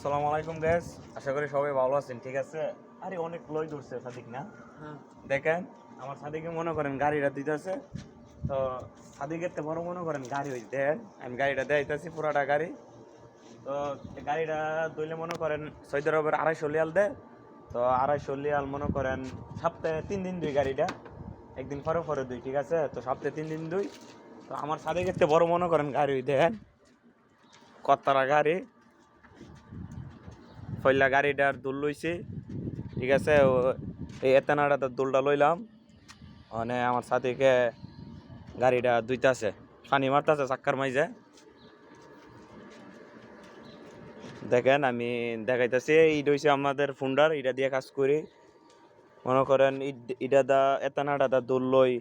আসসালামু আলাইকুম গ্যাস, আশা করি সবাই ভালো আছেন। ঠিক আছে, আরে অনেক লয় ধরছে সাদিক না? দেখেন আমার সাদিকে মনে করেন গাড়িটা দিতেছে, তো সাদিকের তো বড় মনে করেন গাড়ি হয়েছে। দেখেন আমি গাড়িটা দেখাইতেছি, পুরাটা গাড়ি। তো গাড়িটা দইলে মনে করেন সৌদি আরবের 250 রিয়াল দেয়। তো 250 রিয়াল মনে করেন সপ্তাহে 3 দিন দুই গাড়িটা, একদিন পরে পরে দুই। ঠিক আছে, তো সপ্তাহে 3 দিন দুই। তো আমার সাদিকের তো বড় মনে করেন গাড়ি দেখেন, কত্তারা গাড়ি, ফইলা গাড়িটার দুল লইছি। ঠিক আছে, এই এতেনাটা দুলটা লইলাম, মানে আমার সাথীকে গাড়িটা দুইতাছে, পানি মারতাছে চাক্কার মাইজে। দেখেন আমি দেখাইতেছি, ইট হইছে আমাদের ফুন্ডার, এটা দিয়ে কাজ করি। মনে করেন ইটা দা এতেনাটা দা দুল লই